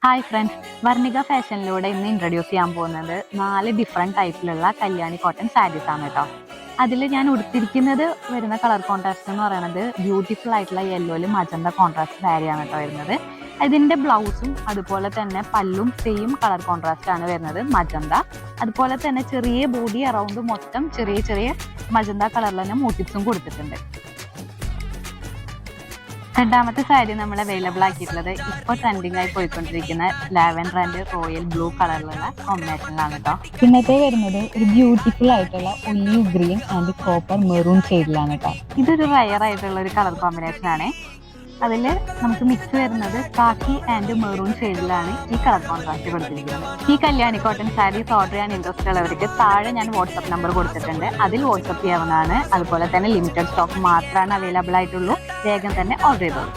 Hi friends, Varnika ഫാഷനിലൂടെ ഇന്ന് introduce ചെയ്യാൻ പോകുന്നത് 4 ഡിഫറെൻറ്റ് ടൈപ്പിലുള്ള കല്യാണി കോട്ടൺ സാരീസ് ആണ് കേട്ടോ. അതിൽ ഞാൻ ഉടുത്തിരിക്കുന്നത് വരുന്ന കളർ കോൺട്രാസ്റ്റ് എന്ന് പറയുന്നത് ബ്യൂട്ടിഫുൾ ആയിട്ടുള്ള യെല്ലോയിലും മജന്ത കോൺട്രാസ്റ്റ് സാരിയാണ് കേട്ടോ വരുന്നത്. ഇതിൻ്റെ ബ്ലൗസും അതുപോലെ തന്നെ പല്ലും സെയിം കളർ കോൺട്രാസ്റ്റ് ആണ് വരുന്നത്, മജന്ത. അതുപോലെ തന്നെ ചെറിയ ബോഡി അറൗണ്ട് മൊത്തം ചെറിയ ചെറിയ മജന്ത കളറിൽ തന്നെ മോട്ടിവ്സും കൊടുത്തിട്ടുണ്ട്. രണ്ടാമത്തെ സാരി നമ്മൾ അവൈലബിൾ ആക്കിയിട്ടുള്ളത് ഇപ്പോൾ ട്രെൻഡിങ് ആയി പോയിക്കൊണ്ടിരിക്കുന്ന ലാവൻഡർ ആൻഡ് റോയൽ ബ്ലൂ കളറിലുള്ള കോമ്പിനേഷനിലാണ് കേട്ടോ. പിന്നത്തെ വരുന്നത് ഒരു ബ്യൂട്ടിഫുൾ ആയിട്ടുള്ള olive green and copper maroon ഷെയ്ഡിലാണ് കേട്ടോ. ഇതൊരു റയർ ആയിട്ടുള്ള ഒരു കളർ കോമ്പിനേഷൻ ആണ്. അതിൽ നമുക്ക് മിക്സ് വരുന്നത് കാക്കി ആൻഡ് മെറൂൺ ഷെയ്ഡിലാണ് ഈ കളർ കോൺട്രാസ്റ്റ് കൊടുത്തിരിക്കുന്നത്. ഈ കല്യാണി കോട്ടൺ സാരീസ് ഓർഡർ ചെയ്യാൻ ഇൻട്രസ്റ്റ് ഉള്ളവർക്ക് താഴെ ഞാൻ വാട്സപ്പ് നമ്പർ കൊടുത്തിട്ടുണ്ട്, അതിൽ വാട്സപ്പ് ചെയ്യാവുന്നതാണ്. അതുപോലെ തന്നെ ലിമിറ്റഡ് സ്റ്റോക്ക് മാത്രമാണ് അവൈലബിൾ ആയിട്ടുള്ളൂ. വേഗം തന്നെ ഓർഡർ ചെയ്തോളൂ.